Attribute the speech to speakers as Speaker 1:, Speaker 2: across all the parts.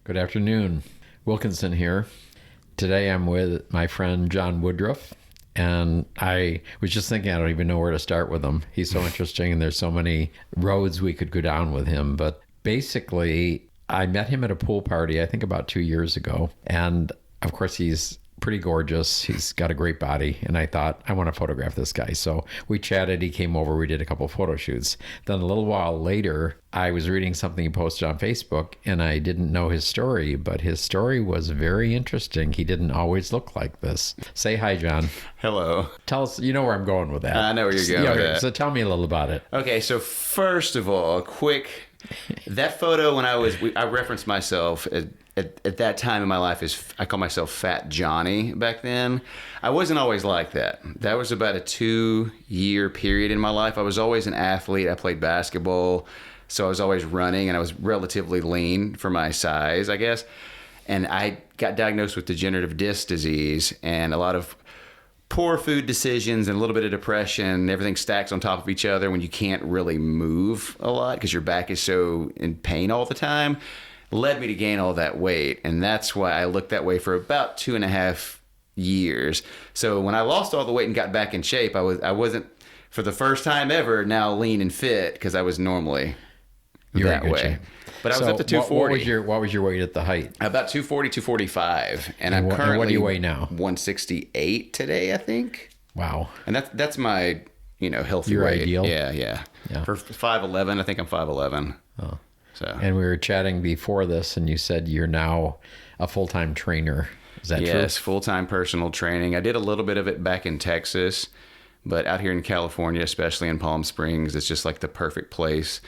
Speaker 1: Good afternoon. Wilkinson here. Today I'm with my friend John Woodruff, and I was just thinking I don't even know where to start with him. He's so interesting, and there's so many roads we could go down with him. But basically, I met him at a pool party, I think about 2 years ago. And of course, he's pretty gorgeous. He's got a great body. And I thought, I want to photograph this guy. So we chatted. He came over. We did a couple photo shoots. Then a little while later, I was reading something he posted on Facebook, and I didn't know his story, but his story was very interesting. He didn't always look like this. Say hi, John.
Speaker 2: Hello.
Speaker 1: Tell us, you know where I'm going with that.
Speaker 2: I know where you're going with that.
Speaker 1: So tell me a little about it.
Speaker 2: Okay, so first of all, that photo when I referenced myself at that time in my life as I call myself Fat Johnny back then. I wasn't always like that. That was about a 2-year period in my life. I was always an athlete. I played basketball, so I was always running, and I was relatively lean for my size, I guess. And I got diagnosed with degenerative disc disease and a lot of poor food decisions and a little bit of depression. Everything stacks on top of each other when you can't really move a lot because your back is so in pain all the time. Led me to gain all that weight, and that's why I looked that way for about 2.5 years. So when I lost all the weight and got back in shape, I wasn't for the first time ever now lean and fit because I was normally that way. Shape. But I was up to 240.
Speaker 1: What was your weight at the height?
Speaker 2: About 240, 245, and I'm currently.
Speaker 1: And what do you weigh now?
Speaker 2: 168 today, I think.
Speaker 1: Wow.
Speaker 2: And that's my healthy
Speaker 1: your
Speaker 2: weight.
Speaker 1: Ideal.
Speaker 2: Yeah. For 5'11", I think I'm 5'11".
Speaker 1: Oh.
Speaker 2: So.
Speaker 1: And we were chatting before this, and you said you're now a full-time trainer. Is that true?
Speaker 2: Yes, full-time personal training. I did a little bit of it back in Texas, but out here in California, especially in Palm Springs, it's just like the perfect place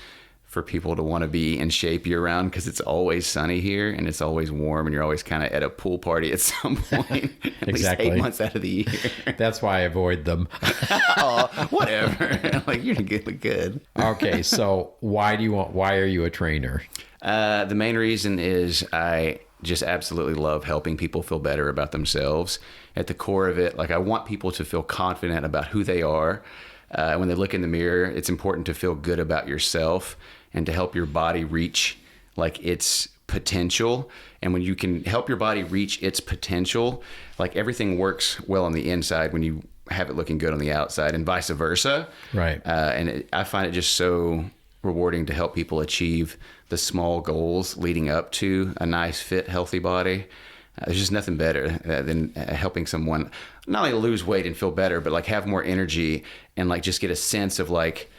Speaker 2: for people to want to be in shape year-round because it's always sunny here and it's always warm, and you're always kind of at a pool party at some point, at
Speaker 1: exactly.
Speaker 2: least 8 months out of the year.
Speaker 1: That's why I avoid them.
Speaker 2: Oh, whatever. Like, you're good.
Speaker 1: Okay, so why are you a trainer?
Speaker 2: The main reason is I just absolutely love helping people feel better about themselves. At the core of it, like, I want people to feel confident about who they are. When they look in the mirror, it's important to feel good about yourself and to help your body reach like its potential. And when you can help your body reach its potential, like, everything works well on the inside when you have it looking good on the outside, and vice versa.
Speaker 1: Right.
Speaker 2: I find it just so rewarding to help people achieve the small goals leading up to a nice, fit, healthy body. There's just nothing better than helping someone not only lose weight and feel better, but like have more energy and like just get a sense of like,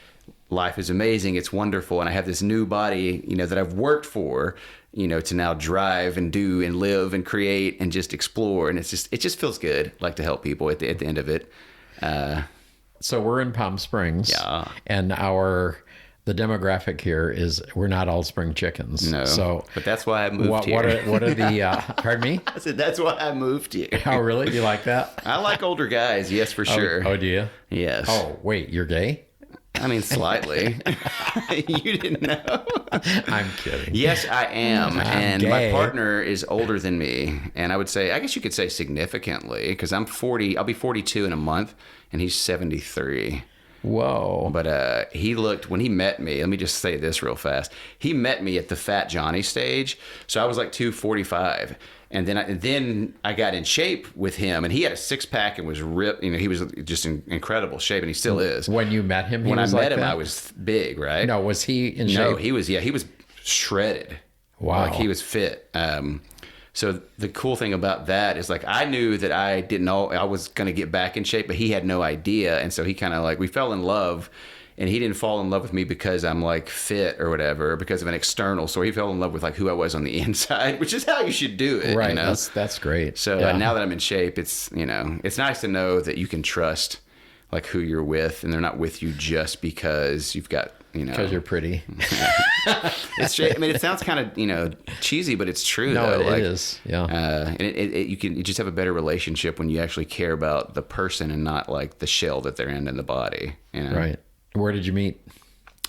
Speaker 2: life is amazing, it's wonderful, and I have this new body, that I've worked for, to now drive and do and live and create and just explore, and it just feels good, like, to help people at the end of it.
Speaker 1: So we're in Palm Springs,
Speaker 2: yeah,
Speaker 1: and the demographic here is we're not all spring chickens.
Speaker 2: No,
Speaker 1: so
Speaker 2: but that's why I moved here.
Speaker 1: What are the? Pardon me?
Speaker 2: I said that's why I moved here.
Speaker 1: Oh, really? You like that?
Speaker 2: I like older guys. Yes, for sure.
Speaker 1: Oh, do you?
Speaker 2: Yes.
Speaker 1: Oh, wait, you're gay?
Speaker 2: I mean, slightly. You didn't know?
Speaker 1: I'm kidding.
Speaker 2: Yes, I am. And
Speaker 1: gay.
Speaker 2: My partner is older than me. And I guess you could say significantly, because I'm 40. I'll be 42 in a month, and he's 73.
Speaker 1: Whoa.
Speaker 2: But when he met me, let me just say this real fast. He met me at the Fat Johnny stage. So I was like 245. And then I got in shape with him, and he had a six-pack and was ripped. He was just in incredible shape, and he still is.
Speaker 1: When you met him,
Speaker 2: when I met him, I was big, right?
Speaker 1: No, was he in shape?
Speaker 2: No, he was shredded.
Speaker 1: Wow.
Speaker 2: Like, he was fit. So the cool thing about that is, like, I knew that I didn't know I was going to get back in shape, but he had no idea. And so he kind of, like, we fell in love, and he didn't fall in love with me because I'm, like, fit or whatever, because of an external. So he fell in love with, like, who I was on the inside, which is how you should do it.
Speaker 1: Right. That's great.
Speaker 2: So now that I'm in shape, it's nice to know that you can trust, like, who you're with, and they're not with you just because you've got,
Speaker 1: because you're pretty.
Speaker 2: It's straight. I mean, it sounds kind of cheesy, but it's true.
Speaker 1: No,
Speaker 2: though.
Speaker 1: it is. Yeah.
Speaker 2: And you just have a better relationship when you actually care about the person and not like the shell that they're in the body.
Speaker 1: Right. Where did you meet?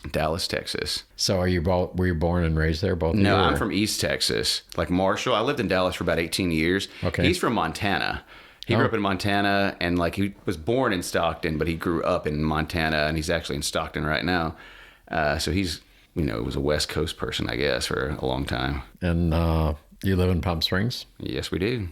Speaker 2: Dallas, Texas.
Speaker 1: So were you born and raised there, both?
Speaker 2: No, I'm from East Texas, like Marshall. I lived in Dallas for about 18 years.
Speaker 1: Okay.
Speaker 2: He's from Montana. He grew up in Montana, and like he was born in Stockton, but he grew up in Montana, and he's actually in Stockton right now. So he's, was a West Coast person, I guess, for a long time.
Speaker 1: And You live in Palm Springs?
Speaker 2: Yes, we do.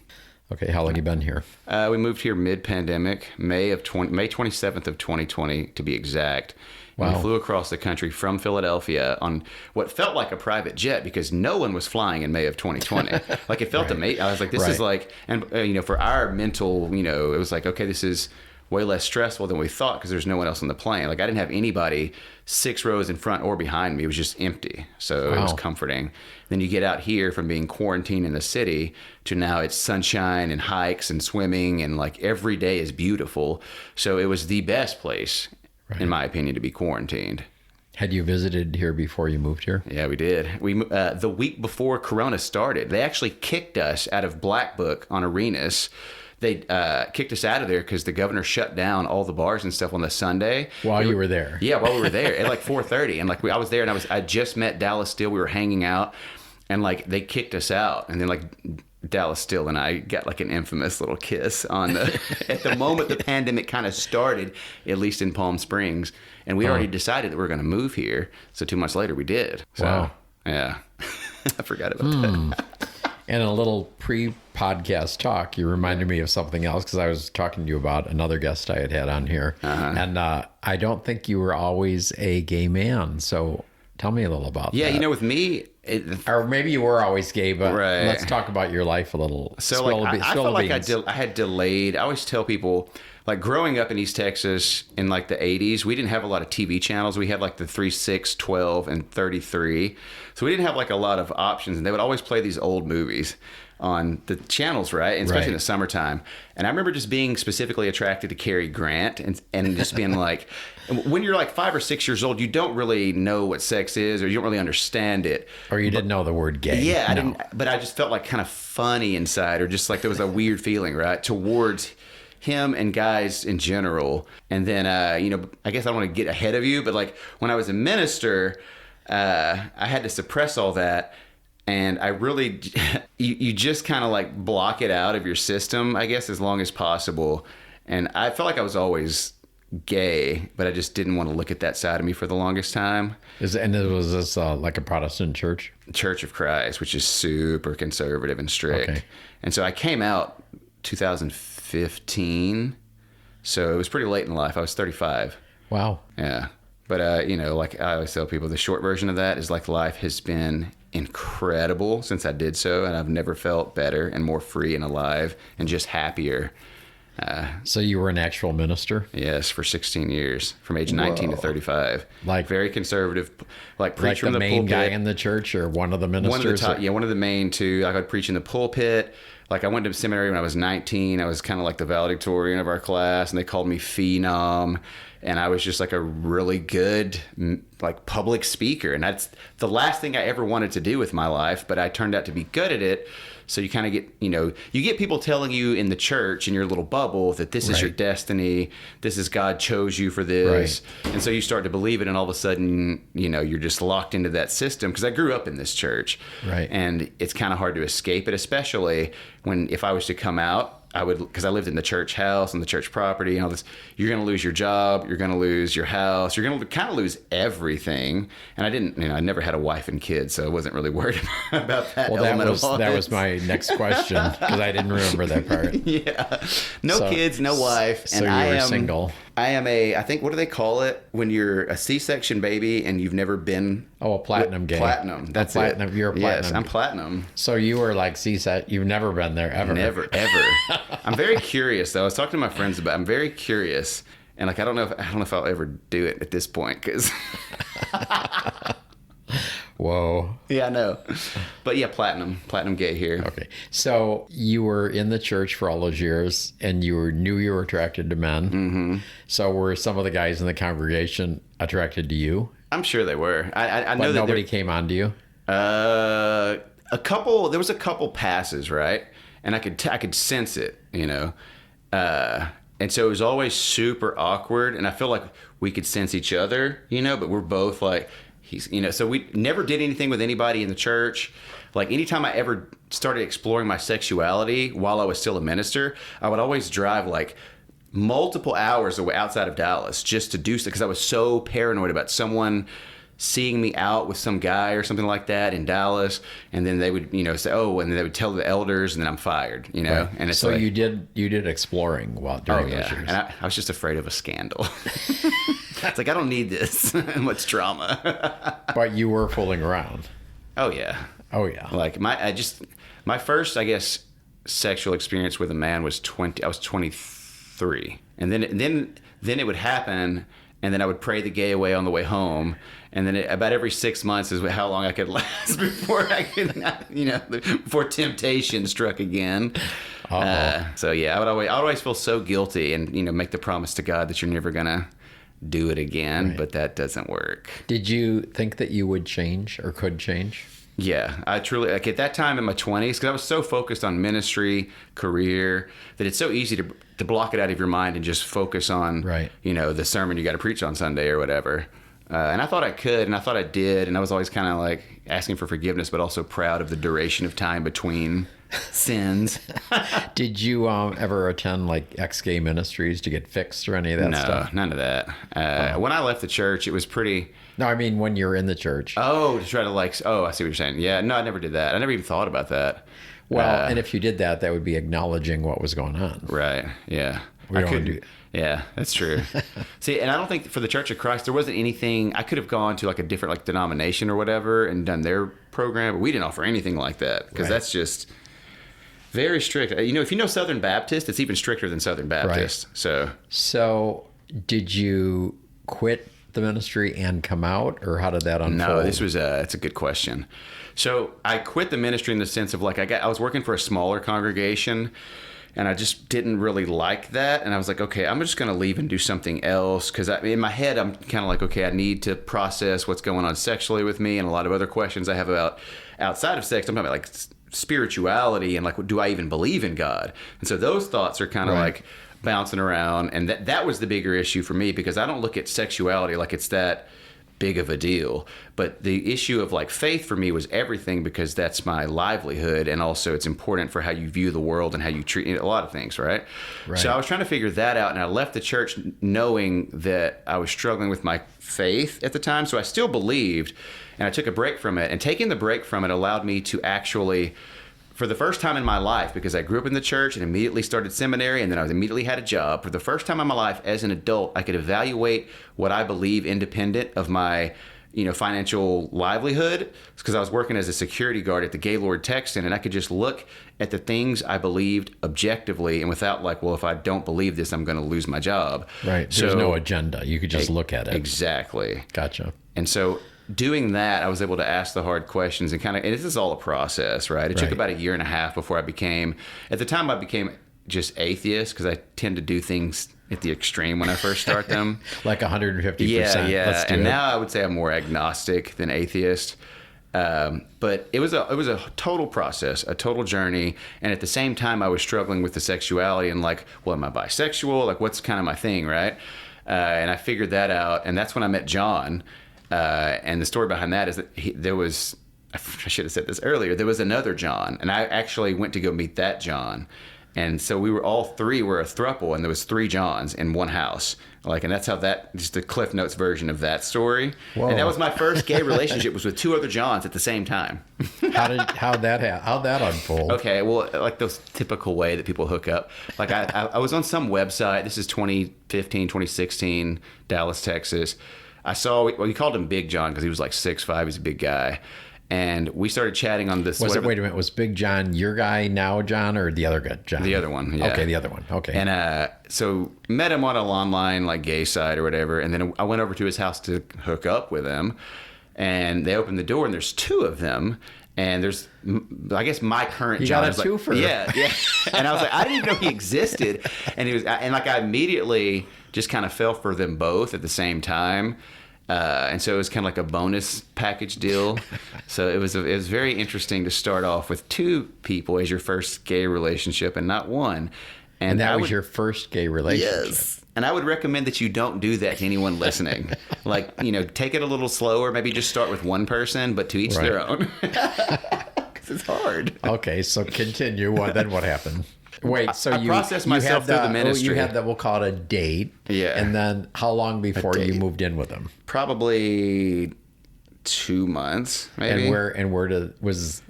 Speaker 1: Okay, how long you been here?
Speaker 2: We moved here mid-pandemic, May 27th of 2020 to be exact. And
Speaker 1: Wow.
Speaker 2: we flew across the country from Philadelphia on what felt like a private jet because no one was flying in May of 2020. Like it felt
Speaker 1: Right.
Speaker 2: amazing. I was like, this
Speaker 1: Right.
Speaker 2: is like, and for our mental, it was like, okay, this is way less stressful than we thought because there's no one else on the plane. Like I didn't have anybody 6 rows in front or behind me. It was just empty. So it was
Speaker 1: Wow.
Speaker 2: comforting. Then you get out here from being quarantined in the city to now it's sunshine and hikes and swimming and like every day is beautiful. So it was the best place, in my opinion, to be quarantined.
Speaker 1: Had you visited here before you moved here?
Speaker 2: Yeah, we did. The week before Corona started, they actually kicked us out of Black Book on Arenas. They kicked us out of there because the governor shut down all the bars and stuff on the Sunday.
Speaker 1: While you were there?
Speaker 2: Yeah, while we were there at like 4:30, and like I was there, and I just met Dallas Steele. We were hanging out, and like they kicked us out, and then like Dallas Steele and I got like an infamous little kiss on the at the moment the pandemic kind of started, at least in Palm Springs, and we already decided that we were going to move here. So 2 months later, we did. So,
Speaker 1: Wow.
Speaker 2: Yeah, I forgot about that.
Speaker 1: And a little pre-podcast talk, you reminded me of something else because I was talking to you about another guest I had on here. And I don't think you were always a gay man. So tell me a little about
Speaker 2: Yeah,
Speaker 1: that.
Speaker 2: with me,
Speaker 1: Or maybe you were always gay, but
Speaker 2: Right.
Speaker 1: let's talk about your life a little.
Speaker 2: so like I felt like I had delayed. I always tell people, like growing up in East Texas in like the 80s, we didn't have a lot of TV channels. We had like the 3, 6, 12, and 33. So we didn't have like a lot of options. And they would always play these old movies on the channels, right? And especially in the summertime. And I remember just being specifically attracted to Cary Grant and just being like, when you're like 5 or 6 years old, you don't really know what sex is or you don't really understand it.
Speaker 1: Or you didn't know the word gay.
Speaker 2: Yeah, I
Speaker 1: No.
Speaker 2: didn't, but I just felt like kind of funny inside, or just like there was a weird feeling, right, towards him and guys in general. And then, I guess I don't want to get ahead of you, but like when I was a minister, I had to suppress all that. And I really, you just kind of like block it out of your system, I guess, as long as possible. And I felt like I was always gay, but I just didn't want to look at that side of me for the longest time.
Speaker 1: Was this like a Protestant church?
Speaker 2: Church of Christ, which is super conservative and strict.
Speaker 1: Okay.
Speaker 2: And so I came out 2015. So it was pretty late in life. I was 35.
Speaker 1: Wow.
Speaker 2: Yeah. But, like I always tell people, the short version of that is like life has been incredible since I did so. And I've never felt better and more free and alive and just happier.
Speaker 1: So you were an actual minister?
Speaker 2: Yes, for 16 years, from age 19 to 35.
Speaker 1: Like
Speaker 2: very conservative, like
Speaker 1: Like
Speaker 2: preach
Speaker 1: the
Speaker 2: from the
Speaker 1: main
Speaker 2: pulpit.
Speaker 1: guy in the church or one of the ministers?
Speaker 2: One of the top,
Speaker 1: or-
Speaker 2: yeah, one of the main two. Like I'd preach in the pulpit. Like I went to seminary when I was 19. I was kind of like the valedictorian of our class, and they called me Phenom. And I was just like a really good, like public speaker. And that's the last thing I ever wanted to do with my life, but I turned out to be good at it. So you kind of get, you get people telling you in the church, in your little bubble, that this is your
Speaker 1: Right.
Speaker 2: destiny. This is God chose you for this.
Speaker 1: Right.
Speaker 2: And so you start to believe it. And all of a sudden, you're just locked into that system. Because I grew up in this church.
Speaker 1: Right.
Speaker 2: And it's kind of hard to escape it, especially if I was to come out. I would, because I lived in the church house and the church property and all this. You're going to lose your job. You're going to lose your house. You're going to kind of lose everything. And I didn't, I never had a wife and kids, so I wasn't really worried about that.
Speaker 1: Well,
Speaker 2: element of all
Speaker 1: that
Speaker 2: this.
Speaker 1: was my next question because I didn't remember that part.
Speaker 2: Yeah, no
Speaker 1: So-
Speaker 2: kids, no wife,
Speaker 1: so
Speaker 2: and
Speaker 1: you
Speaker 2: I
Speaker 1: were
Speaker 2: am
Speaker 1: single.
Speaker 2: I am I think, what do they call it when you're a C-section baby and you've never been?
Speaker 1: Oh, a platinum gay.
Speaker 2: Platinum. That's
Speaker 1: platinum.
Speaker 2: it.
Speaker 1: You're a platinum.
Speaker 2: Yes, I'm platinum.
Speaker 1: So you were like CSAT. You've never been there ever.
Speaker 2: Never, ever. I'm very curious though. I was talking to my friends about. I'm very curious, and like I don't know if I'll ever do it at this point because.
Speaker 1: Whoa.
Speaker 2: Yeah, I know. But yeah, platinum gay here.
Speaker 1: Okay. So you were in the church for all those years and knew you were attracted to men. Mm-hmm. So were some of the guys in the congregation attracted to you?
Speaker 2: I'm sure they were. I know
Speaker 1: But
Speaker 2: that
Speaker 1: nobody came on to you?
Speaker 2: there was a couple passes, right? And I could sense it, and so it was always super awkward, and I feel like we could sense each other, but we're both like, so we never did anything with anybody in the church. Like anytime I ever started exploring my sexuality while I was still a minister, I would always drive like multiple hours away outside of Dallas just to do so, because I was so paranoid about someone seeing me out with some guy or something like that in Dallas, and then they would, say, oh, and then they would tell the elders, and then I'm fired,
Speaker 1: Right.
Speaker 2: And it's
Speaker 1: so
Speaker 2: like,
Speaker 1: you did exploring during those years.
Speaker 2: and I was just afraid of a scandal. It's like, I don't need this much drama.
Speaker 1: But you were fooling around.
Speaker 2: Oh yeah.
Speaker 1: Oh yeah.
Speaker 2: Like my first, I guess, sexual experience with a man was I was 23, and then it would happen, and then I would pray the gay away on the way home, and then about every 6 months is how long I could last before I could, before temptation struck again. So yeah, I would always feel so guilty, and make the promise to God that you're never gonna do it again,
Speaker 1: Right.
Speaker 2: but that doesn't work.
Speaker 1: Did you think that you would change or could change?
Speaker 2: Yeah, I truly, like at that time in my 20s, because I was so focused on ministry, career, that it's so easy to block it out of your mind and just focus on,
Speaker 1: Right.
Speaker 2: The sermon you got to preach on Sunday or whatever. And I thought I could, and I thought I did, and I was always kind of like asking for forgiveness, but also proud of the duration of time between sins.
Speaker 1: Did you ever attend like ex-gay ministries to get fixed or any of that stuff?
Speaker 2: No, none of that. When I left the church, it was pretty...
Speaker 1: No, I mean when you're in the church.
Speaker 2: Oh, to try to I see what you're saying. Yeah, no, I never did that. I never even thought about that.
Speaker 1: Well, and if you did that, that would be acknowledging what was going on.
Speaker 2: Right, yeah.
Speaker 1: We don't do.
Speaker 2: Yeah, that's true. See, and I don't think for the Church of Christ, there wasn't anything, I could have gone to like a different like denomination or whatever and done their program, but we didn't offer anything like that because
Speaker 1: Right.
Speaker 2: that's just very strict. If you know Southern Baptist, it's even stricter than Southern Baptist.
Speaker 1: Right. So did you quit the ministry and come out, or how did that unfold?
Speaker 2: No, it's a good question. So I quit the ministry in the sense of like I was working for a smaller congregation, and I just didn't really like that. And I was like, okay, I'm just going to leave and do something else. Because in my head, I'm kind of like, okay, I need to process what's going on sexually with me and a lot of other questions I have about outside of sex. I'm talking about like spirituality and like, do I even believe in God? And so those thoughts are kind of
Speaker 1: Right.
Speaker 2: like bouncing around. And that was the bigger issue for me because I don't look at sexuality like it's that big of a deal. But the issue of like faith for me was everything because that's my livelihood, and also it's important for how you view the world and how you treat a lot of things, right? So I was trying to figure that out, and I left the church knowing that I was struggling with my faith at the time. So I still believed, and I took a break from it, and taking the break from it allowed me to actually, for the first time in my life, because I grew up in the church and immediately started seminary, and then I immediately had a job. For the first time in my life as an adult, I could evaluate what I believe independent of my financial livelihood, because I was working as a security guard at the Gaylord Texan, and I could just look at the things I believed objectively and without like, well, if I don't believe this, I'm going to lose my job.
Speaker 1: Right. There's no agenda. You could just look at it.
Speaker 2: Exactly.
Speaker 1: Gotcha.
Speaker 2: And so doing that, I was able to ask the hard questions and and this is all a process, right? It took
Speaker 1: Right.
Speaker 2: about a year and a half before at the time I became just atheist, because I tend to do things at the extreme when I first start them.
Speaker 1: Like 150%.
Speaker 2: Yeah.
Speaker 1: Let's do
Speaker 2: And
Speaker 1: it.
Speaker 2: now I would say I'm more agnostic than atheist. But it was a total process, a total journey. And at the same time, I was struggling with the sexuality and like, well, am I bisexual? Like, what's kind of my thing, right? And I figured that out. And that's when I met John. And the story behind that is that I should have said this earlier, there was another John. And I actually went to go meet that John. And so all three were a throuple, and there was 3 Johns in one house. And that's how just the Cliff Notes version of that story.
Speaker 1: Whoa.
Speaker 2: And that was my first gay relationship, was with 2 other Johns at the same time.
Speaker 1: How'd that unfold?
Speaker 2: Okay, well, like those typical way that people hook up. Like I was on some website, this is 2015, 2016, Dallas, Texas. I saw, we called him Big John because he was like 6'5", he's a big guy. And we started chatting on this.
Speaker 1: Wait a minute, was Big John your guy now, John, or the other guy, John?
Speaker 2: The other one, yeah.
Speaker 1: Okay, the other one. Okay.
Speaker 2: And so met him on an online like gay site or whatever, and then I went over to his house to hook up with him, and they opened the door, and there's 2 of them, and there's, I guess, my current
Speaker 1: You
Speaker 2: John.
Speaker 1: got a twofer.
Speaker 2: Yeah. And I was like, I didn't even know he existed, and I immediately just kind of fell for them both at the same time. And so it was kind of like a bonus package deal. So it was very interesting to start off with 2 people as your first gay relationship and not one.
Speaker 1: And that was your first gay relationship.
Speaker 2: Yes. And I would recommend that you don't do that to anyone listening. Like, take it a little slower. Maybe just start with one person, but to each their own. Because it's hard.
Speaker 1: Okay, so continue. Then what happened? Wait, so
Speaker 2: I processed myself through the ministry.
Speaker 1: You had we'll call it a date.
Speaker 2: Yeah.
Speaker 1: And then how long before you moved in with him?
Speaker 2: Probably 2 months, maybe.
Speaker 1: Was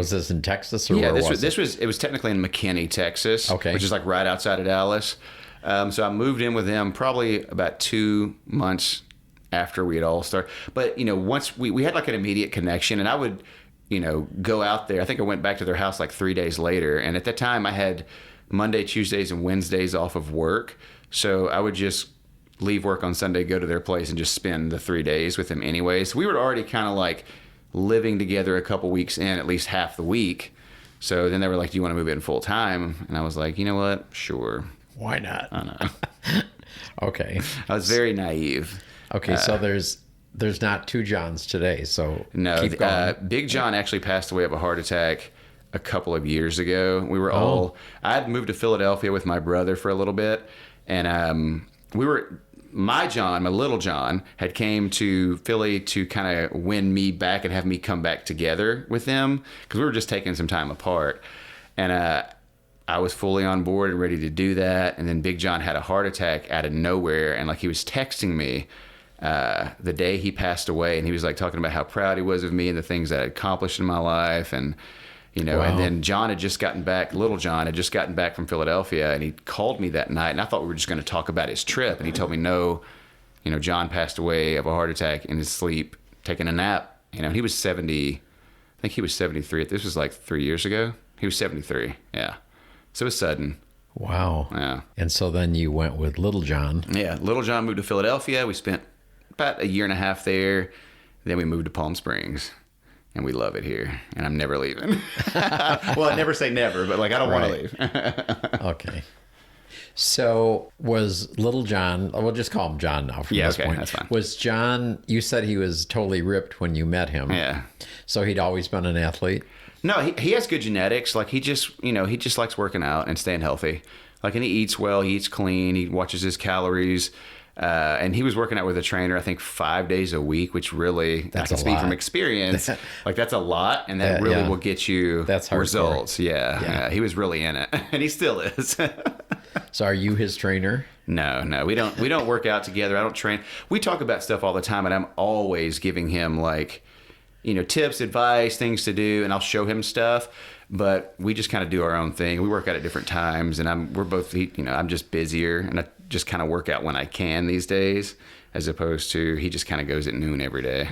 Speaker 1: this in Texas or
Speaker 2: Yeah,
Speaker 1: where
Speaker 2: it was technically in McKinney, Texas,
Speaker 1: Okay.
Speaker 2: which is like right outside of Dallas. So I moved in with them probably about 2 months after we had all started. But, once we had like an immediate connection, and I would, go out there. I think I went back to their house like 3 days later. And at that time I had Monday, Tuesdays, and Wednesdays off of work. So I would just leave work on Sunday, go to their place, and just spend the 3 days with them anyway. So we were already kind of like living together a couple weeks in, at least half the week. So then they were like, do you want to move in full time? And I was like, you know what? Sure.
Speaker 1: Why not?
Speaker 2: I know.
Speaker 1: Okay.
Speaker 2: I was very naive.
Speaker 1: Okay, so there's not two Johns today, so
Speaker 2: No,
Speaker 1: keep going.
Speaker 2: Big John actually passed away of a heart attack a couple of years ago. We were I had moved to Philadelphia with my brother for a little bit, and my little John, had came to Philly to kind of win me back and have me come back together with them, because we were just taking some time apart. And I was fully on board and ready to do that. And then Big John had a heart attack out of nowhere. And like, he was texting me the day he passed away, and he was like talking about how proud he was of me and the things that I had accomplished in my life. And,
Speaker 1: Wow.
Speaker 2: and then little John had just gotten back from Philadelphia, and he called me that night, and I thought we were just going to talk about his trip. And he told me, no, John passed away of a heart attack in his sleep, taking a nap. And he was 70, I think he was 73. This was like 3 years ago. He was 73. Yeah. So it was sudden.
Speaker 1: Wow.
Speaker 2: Yeah.
Speaker 1: And so then you went with Little John.
Speaker 2: Yeah. Little John moved to Philadelphia. We spent about a year and a half there. Then we moved to Palm Springs. And we love it here. And I'm never leaving. Well, I never say never, but like, I don't want to leave.
Speaker 1: Okay. So was Little John, we'll just call him John now from this point.
Speaker 2: That's fine.
Speaker 1: Was John, you said he was totally ripped when you met him.
Speaker 2: Yeah.
Speaker 1: So he'd always been an athlete?
Speaker 2: No, he has good genetics. Like, he just likes working out and staying healthy. Like, and he eats well, he eats clean, he watches his calories. And he was working out with a trainer, I think 5 days a week, which really, I can speak from experience. Like, that's a lot, and that really will get you results. Yeah. He was really in it, and he still is.
Speaker 1: So are you his trainer?
Speaker 2: No, we don't work out together. I don't train. We talk about stuff all the time, and I'm always giving him like, tips, advice, things to do, and I'll show him stuff. But we just kind of do our own thing. We work out at different times, and I'm just busier, and I just kind of work out when I can these days, as opposed to he just kind of goes at noon every day.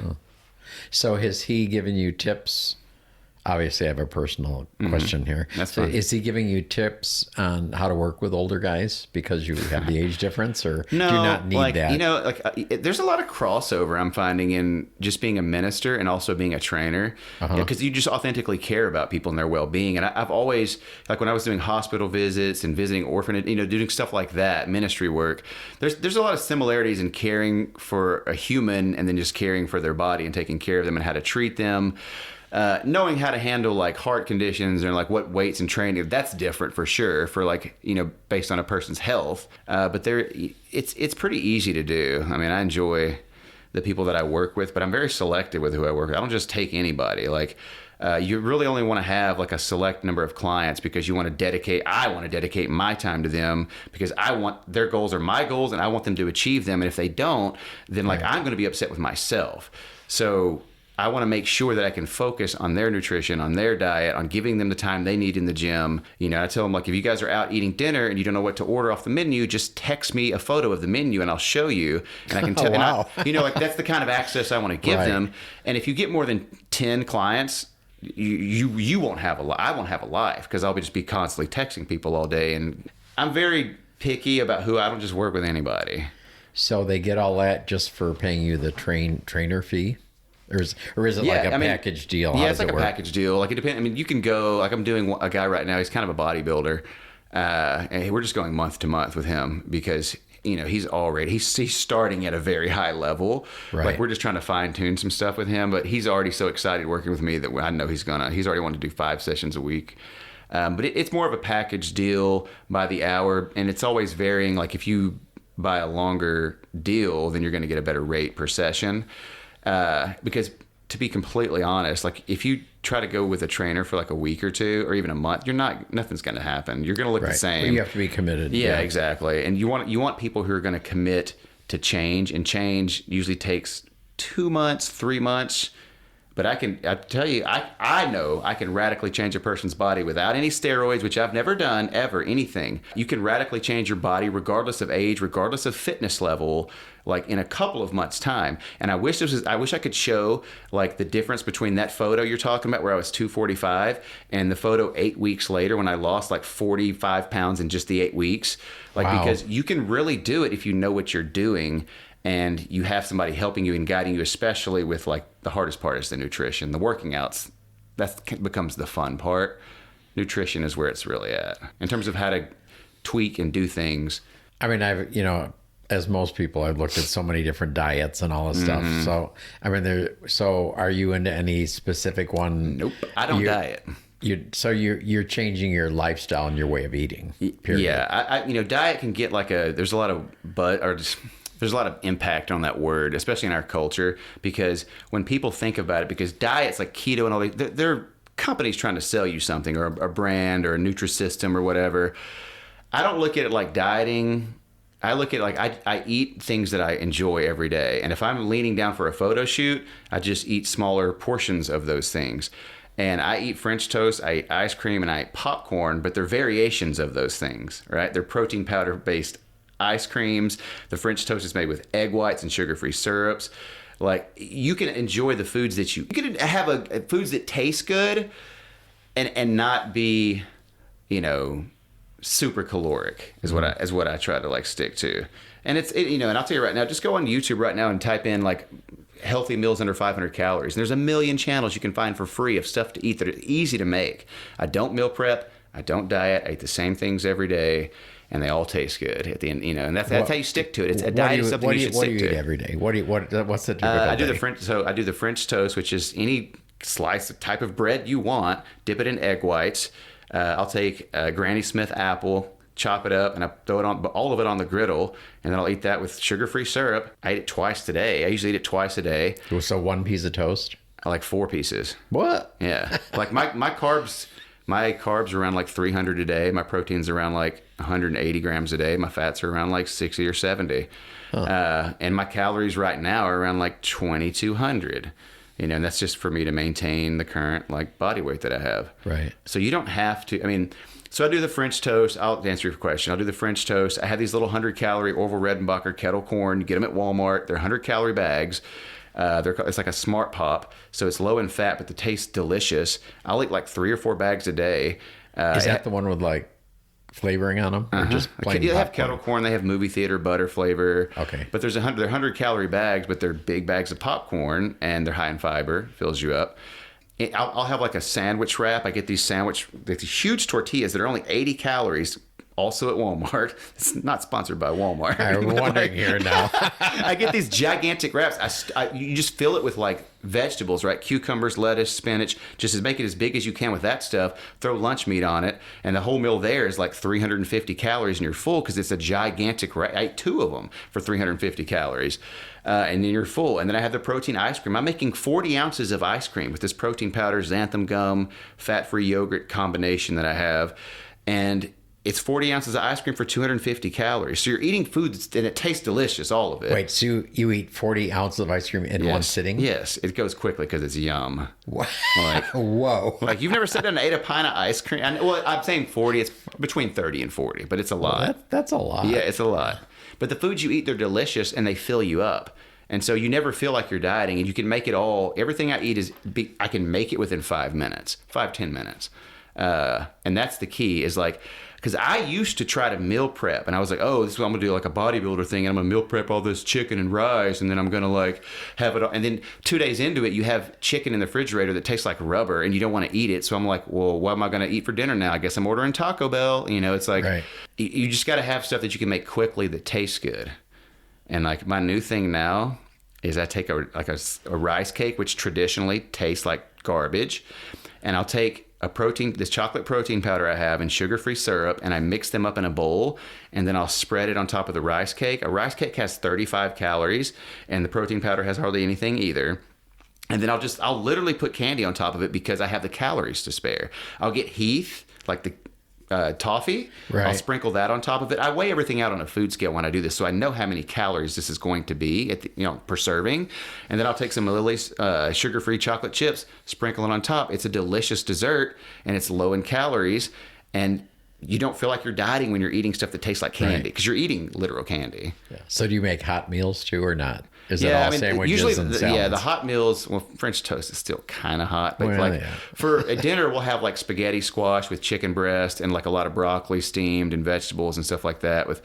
Speaker 1: So has he given you tips? Obviously, I have a personal question here.
Speaker 2: That's fine.
Speaker 1: Is he giving you tips on how to work with older guys because you have the age difference, or
Speaker 2: No,
Speaker 1: do you not need that?
Speaker 2: There's a lot of crossover I'm finding in just being a minister and also being a trainer, because you just authentically care about people and their well-being. And I've always, like when I was doing hospital visits and visiting orphanage, doing stuff like that, ministry work, there's a lot of similarities in caring for a human and then just caring for their body and taking care of them and how to treat them. Knowing how to handle like heart conditions and like what weights and training, that's different for sure, for like, based on a person's health. But it's pretty easy to do. I mean, I enjoy the people that I work with, but I'm very selective with who I work with. I don't just take anybody. Like, you really only want to have like a select number of clients, because I want to dedicate my time to them, because I want their goals are my goals and I want them to achieve them. And if they don't, then like, I'm going to be upset with myself. So I want to make sure that I can focus on their nutrition, on their diet, on giving them the time they need in the gym. I tell them, like, if you guys are out eating dinner and you don't know what to order off the menu, just text me a photo of the menu and I'll show you. And I can tell
Speaker 1: Wow.
Speaker 2: like, that's the kind of access I want to give them. And if you get more than 10 clients, you won't have I won't have a life, because I'll just be constantly texting people all day. And I'm very picky about I don't just work with anybody.
Speaker 1: So they get all that just for paying you the trainer fee? Or is it like a package deal?
Speaker 2: Yeah, it's like a package deal. Like, it depends. I mean, you can go, like, I'm doing a guy right now, he's kind of a bodybuilder. And we're just going month to month with him, because, he's starting at a very high level.
Speaker 1: Right.
Speaker 2: Like, we're just trying to fine tune some stuff with him, but he's already so excited working with me that I know he's already wanted to do 5 sessions a week. But it's more of a package deal by the hour, and it's always varying. Like, if you buy a longer deal, then you're going to get a better rate per session. Because to be completely honest, like, if you try to go with a trainer for like a week or two or even a month, nothing's going to happen. You're going to look the same.
Speaker 1: But you have to be committed.
Speaker 2: Yeah, exactly. And you want people who are going to commit to change, and change usually takes 2 months, 3 months. But I tell you, I know I can radically change a person's body without any steroids, which I've never done, ever, anything. You can radically change your body regardless of age, regardless of fitness level, like in a couple of months' time. And I wish I could show like the difference between that photo you're talking about where I was 245 and the photo 8 weeks later when I lost like 45 pounds in just the 8 weeks. Like,
Speaker 1: wow.
Speaker 2: Because you can really do it if you know what you're doing. And you have somebody helping you and guiding you, especially with like the hardest part is the nutrition, the working outs. That becomes the fun part. Nutrition is where it's really at in terms of how to tweak and do things.
Speaker 1: I mean, as most people, I've looked at so many different diets and all this stuff. So, I mean, so are you into any specific one?
Speaker 2: Nope, I don't diet.
Speaker 1: You're changing your lifestyle and your way of eating. Period.
Speaker 2: Yeah, diet can get like there's a lot of there's a lot of impact on that word, especially in our culture, because when people think about it, because diets like keto and all these, they're companies trying to sell you something or a brand or a Nutrisystem or whatever. I don't look at it like dieting. I look at it like I eat things that I enjoy every day. And if I'm leaning down for a photo shoot, I just eat smaller portions of those things. And I eat French toast, I eat ice cream, and I eat popcorn, but they're variations of those things, right? They're protein powder based ice creams. The French toast is made with egg whites and sugar-free syrups. Like, you can enjoy the foods that you can have foods that taste good and not be, super caloric is what I try to like stick to. And and I'll tell you right now, just go on YouTube right now and type in like healthy meals under 500 calories. And there's a million channels you can find for free of stuff to eat that are easy to make. I don't meal prep. I don't diet. I eat the same things every day. And they all taste good at the end, and that's how you stick to it. It's a diet is something you should stick to.
Speaker 1: What do you eat every day? What's the typical
Speaker 2: I do
Speaker 1: day?
Speaker 2: I do the French toast, which is any slice of type of bread you want. Dip it in egg whites. I'll take a Granny Smith apple, chop it up, and I throw it on all of it on the griddle, and then I'll eat that with sugar-free syrup. I eat it twice a day. I usually eat it twice a day.
Speaker 1: So one piece of toast?
Speaker 2: I like 4 pieces.
Speaker 1: What?
Speaker 2: Yeah, like my carbs. My carbs are around like 300 a day. My protein's around like 180 grams a day. My fats are around like 60 or 70. And my calories right now are around like 2,200. And that's just for me to maintain the current like body weight that I have.
Speaker 1: Right.
Speaker 2: So you don't have to, so I do the French toast. I'll answer your question. I'll do the French toast. I have these little 100-calorie Orville Redenbacher kettle corn. You get them at Walmart. They're 100-calorie bags. It's like a Smart Pop, so it's low in fat, but the taste delicious. I'll eat like 3 or 4 bags a day.
Speaker 1: Is that the one with like flavoring on them, or just plain
Speaker 2: They have
Speaker 1: popcorn?
Speaker 2: kettle corn. They have movie theater butter flavor.
Speaker 1: Okay.
Speaker 2: But they're 100-calorie bags, but they're big bags of popcorn, and they're high in fiber. Fills you up. I'll have like a sandwich wrap. I get these huge tortillas that are only 80 calories. Also at Walmart. It's not sponsored by Walmart.
Speaker 1: I'm wondering here now.
Speaker 2: I get these gigantic wraps. You just fill it with like vegetables, right? Cucumbers, lettuce, spinach. Just make it as big as you can with that stuff. Throw lunch meat on it. And the whole meal there is like 350 calories and you're full because it's a gigantic wrap. I ate 2 of them for 350 calories. And then you're full. And then I have the protein ice cream. I'm making 40 ounces of ice cream with this protein powder, xanthan gum, fat-free yogurt combination that I have. And it's 40 ounces of ice cream for 250 calories. So you're eating food and it tastes delicious, all of it.
Speaker 1: Wait, so you eat 40 ounces of ice cream in one sitting?
Speaker 2: Yes, it goes quickly because it's yum.
Speaker 1: Wow.
Speaker 2: Like,
Speaker 1: whoa.
Speaker 2: Like you've never sat down and ate a pint of ice cream? I'm saying 40. It's between 30 and 40, but it's a lot.
Speaker 1: Well, that's a lot.
Speaker 2: Yeah, it's a lot. But the foods you eat, they're delicious and they fill you up. And so you never feel like you're dieting, and you can make it all. Everything I eat I can make it within 5 minutes, 5-10 minutes. And that's the key is like, because I used to try to meal prep, and I was like, oh, this is what I'm going to do, like a bodybuilder thing, and I'm going to meal prep all this chicken and rice, and then I'm going to like have it all. And then 2 days into it, you have chicken in the refrigerator that tastes like rubber, and you don't want to eat it. So I'm like, well, what am I going to eat for dinner now? I guess I'm ordering Taco Bell. It's like, right. You just got to have stuff that you can make quickly that tastes good. And like my new thing now is I take a rice cake, which traditionally tastes like garbage, and I'll take this chocolate protein powder I have and sugar-free syrup, and I mix them up in a bowl, and then I'll spread it on top of the rice cake. A rice cake has 35 calories, and the protein powder has hardly anything either. And then I'll literally put candy on top of it because I have the calories to spare. I'll get Heath, like the toffee.
Speaker 1: Right.
Speaker 2: I'll sprinkle that on top of it. I weigh everything out on a food scale when I do this, so I know how many calories this is going to be at per serving. And then I'll take some Lily's sugar-free chocolate chips, sprinkle it on top. It's a delicious dessert, and it's low in calories. And you don't feel like you're dieting when you're eating stuff that tastes like candy, because you're eating literal candy.
Speaker 1: Yeah. So do you make hot meals too, or not? Is it all sandwiches
Speaker 2: usually
Speaker 1: and salads?
Speaker 2: the hot meals. Well, French toast is still kind of hot, but
Speaker 1: Well, yeah.
Speaker 2: for a dinner, we'll have like spaghetti squash with chicken breast and like a lot of broccoli steamed and vegetables and stuff like that with,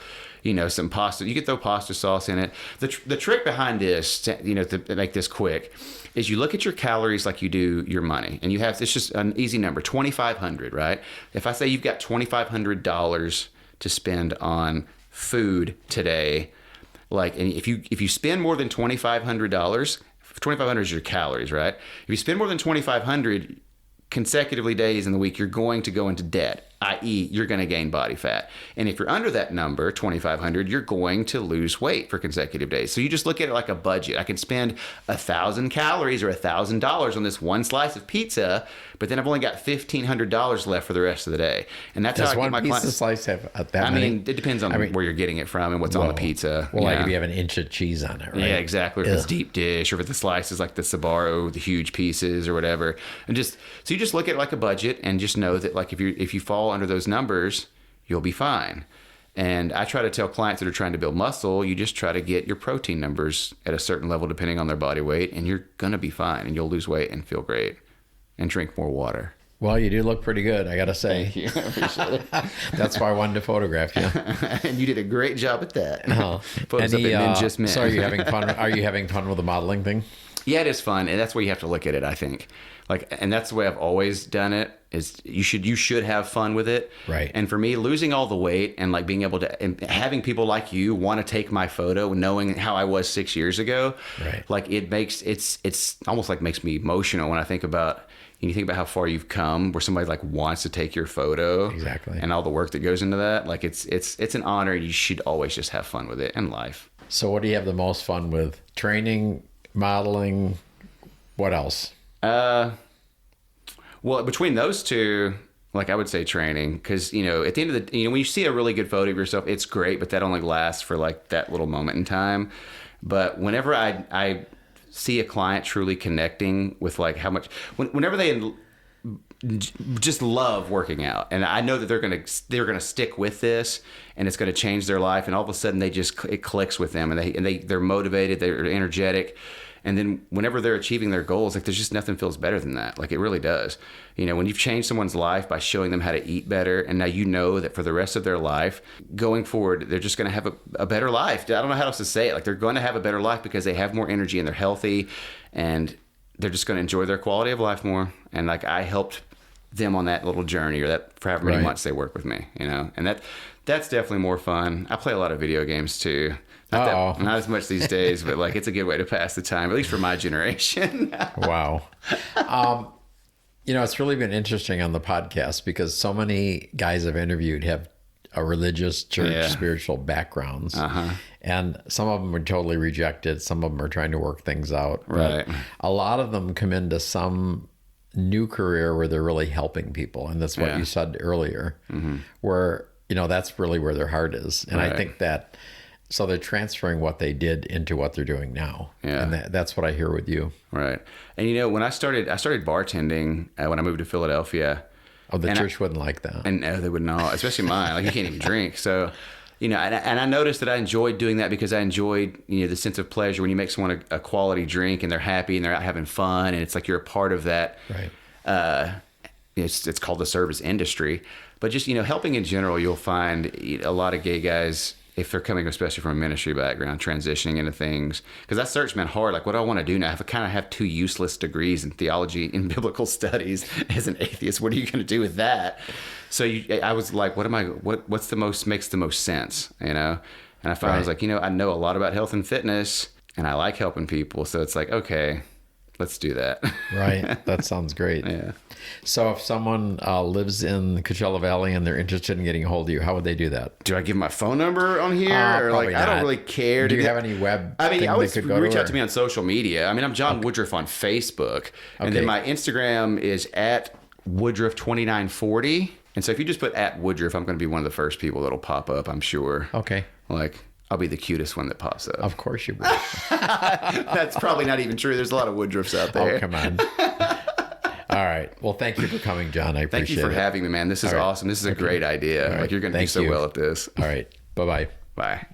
Speaker 2: some pasta. You could throw pasta sauce in it. The trick behind this, to make this quick, is you look at your calories like you do your money, and it's just an easy number, 2,500, right? If I say you've got $2,500 to spend on food today. And if you spend more than $2,500, $2,500 is your calories, right? If you spend more than $2,500 consecutively days in the week, you're going to go into debt, i.e., you're going to gain body fat. And if you're under that number, 2,500, you're going to lose weight for consecutive days. So you just look at it like a budget. I can spend 1,000 calories or $1,000 on this one slice of pizza, but then I've only got $1,500 left for the rest of the day. And that's
Speaker 1: Does
Speaker 2: how I get my clients.
Speaker 1: Does one piece of slice have that
Speaker 2: I
Speaker 1: many?
Speaker 2: mean, it depends on where you're getting it from and what's on the pizza.
Speaker 1: Well, like if you have an inch of cheese on it, right?
Speaker 2: Yeah, exactly. Or if it's deep dish, or if it's the slices like the Sbarro, the huge pieces or whatever. And so you just look at it like a budget and just know that like if you fall under those numbers, you'll be fine. And I try to tell clients that are trying to build muscle, you just try to get your protein numbers at a certain level depending on their body weight, and you're going to be fine, and you'll lose weight and feel great and drink more water.
Speaker 1: Well, you do look pretty good, I got to say.
Speaker 2: Thank you. I appreciate it.
Speaker 1: That's why I wanted to photograph you.
Speaker 2: And you did a great job at that. Photos
Speaker 1: Any,
Speaker 2: up at Men Just Men.
Speaker 1: So are you having fun? Are you having fun with the modeling thing?
Speaker 2: Yeah, it is fun, and that's where you have to look at it, I think. And that's the way I've always done it. Is you should have fun with it.
Speaker 1: Right.
Speaker 2: And for me, losing all the weight and like being able to and having people like you want to take my photo, knowing how I was 6 years ago,
Speaker 1: right?
Speaker 2: Like it's almost like makes me emotional when I think about. You think about how far you've come, where somebody like wants to take your photo,
Speaker 1: exactly,
Speaker 2: and all the work that goes into that. Like it's an honor. You should always just have fun with it in life.
Speaker 1: So, what do you have the most fun with? Training, modeling, what else?
Speaker 2: Well, between those two, like I would say training, because at the end of the when you see a really good photo of yourself, it's great, but that only lasts for like that little moment in time. But whenever I see a client truly connecting with like how much, whenever they just love working out, and I know that they're gonna stick with this, and it's gonna change their life, and all of a sudden it clicks with them, and they're motivated, they're energetic. And then whenever they're achieving their goals, like there's just nothing feels better than that. Like it really does. When you've changed someone's life by showing them how to eat better, and now you know that for the rest of their life, going forward, they're just going to have a better life. I don't know how else to say it. Like they're going to have a better life because they have more energy and they're healthy, and they're just going to enjoy their quality of life more. And like I helped them on that little journey, or that for however many months they work with me, and that's definitely more fun. I play a lot of video games too. Not as much these days, but like it's a good way to pass the time, at least for my generation.
Speaker 1: Wow. It's really been interesting on the podcast because so many guys I've interviewed have a religious church, spiritual backgrounds. And some of them are totally rejected. Some of them are trying to work things out.
Speaker 2: Right.
Speaker 1: But a lot of them come into some new career where they're really helping people. And that's what you said earlier, where, that's really where their heart is. And I think that, so they're transferring what they did into what they're doing now. Yeah. And that's what I hear with you.
Speaker 2: Right. And when I started bartending when I moved to Philadelphia.
Speaker 1: Oh, the church wouldn't like that.
Speaker 2: And no, they would not, especially mine. Like you can't even drink. So, and I noticed that I enjoyed doing that because I enjoyed, the sense of pleasure when you make someone a quality drink and they're happy and they're out having fun. And it's like you're a part of that.
Speaker 1: Right.
Speaker 2: It's called the service industry. But just, helping in general, you'll find a lot of gay guys, if they're coming especially from a ministry background, transitioning into things. Because that search meant hard. Like, what do I want to do now? I kind of have 2 useless degrees in theology and biblical studies as an atheist. What are you going to do with that? So I was like, makes the most sense, And I finally was like, I know a lot about health and fitness, and I like helping people. So it's like, okay, let's do that.
Speaker 1: Right. That sounds great.
Speaker 2: Yeah.
Speaker 1: So if someone lives in the Coachella Valley and they're interested in getting a hold of you, how would they do that?
Speaker 2: Do I give my phone number on here? Or
Speaker 1: Probably not.
Speaker 2: I don't really care.
Speaker 1: Do you have any web?
Speaker 2: I always reach out to me on social media. I'm John Woodruff on Facebook. And then my Instagram is at Woodruff2940. And so if you just put at Woodruff, I'm going to be one of the first people that'll pop up, I'm sure.
Speaker 1: Okay.
Speaker 2: Like, I'll be the cutest one that pops up.
Speaker 1: Of course you will.
Speaker 2: That's probably not even true. There's a lot of Woodruffs out there.
Speaker 1: Oh, come on. All right. Well, thank you for coming, John. I appreciate it.
Speaker 2: Thank you for having me, man. This is awesome. This is a great idea. Like, you're going to do so well at this.
Speaker 1: All right. Bye-bye.
Speaker 2: Bye.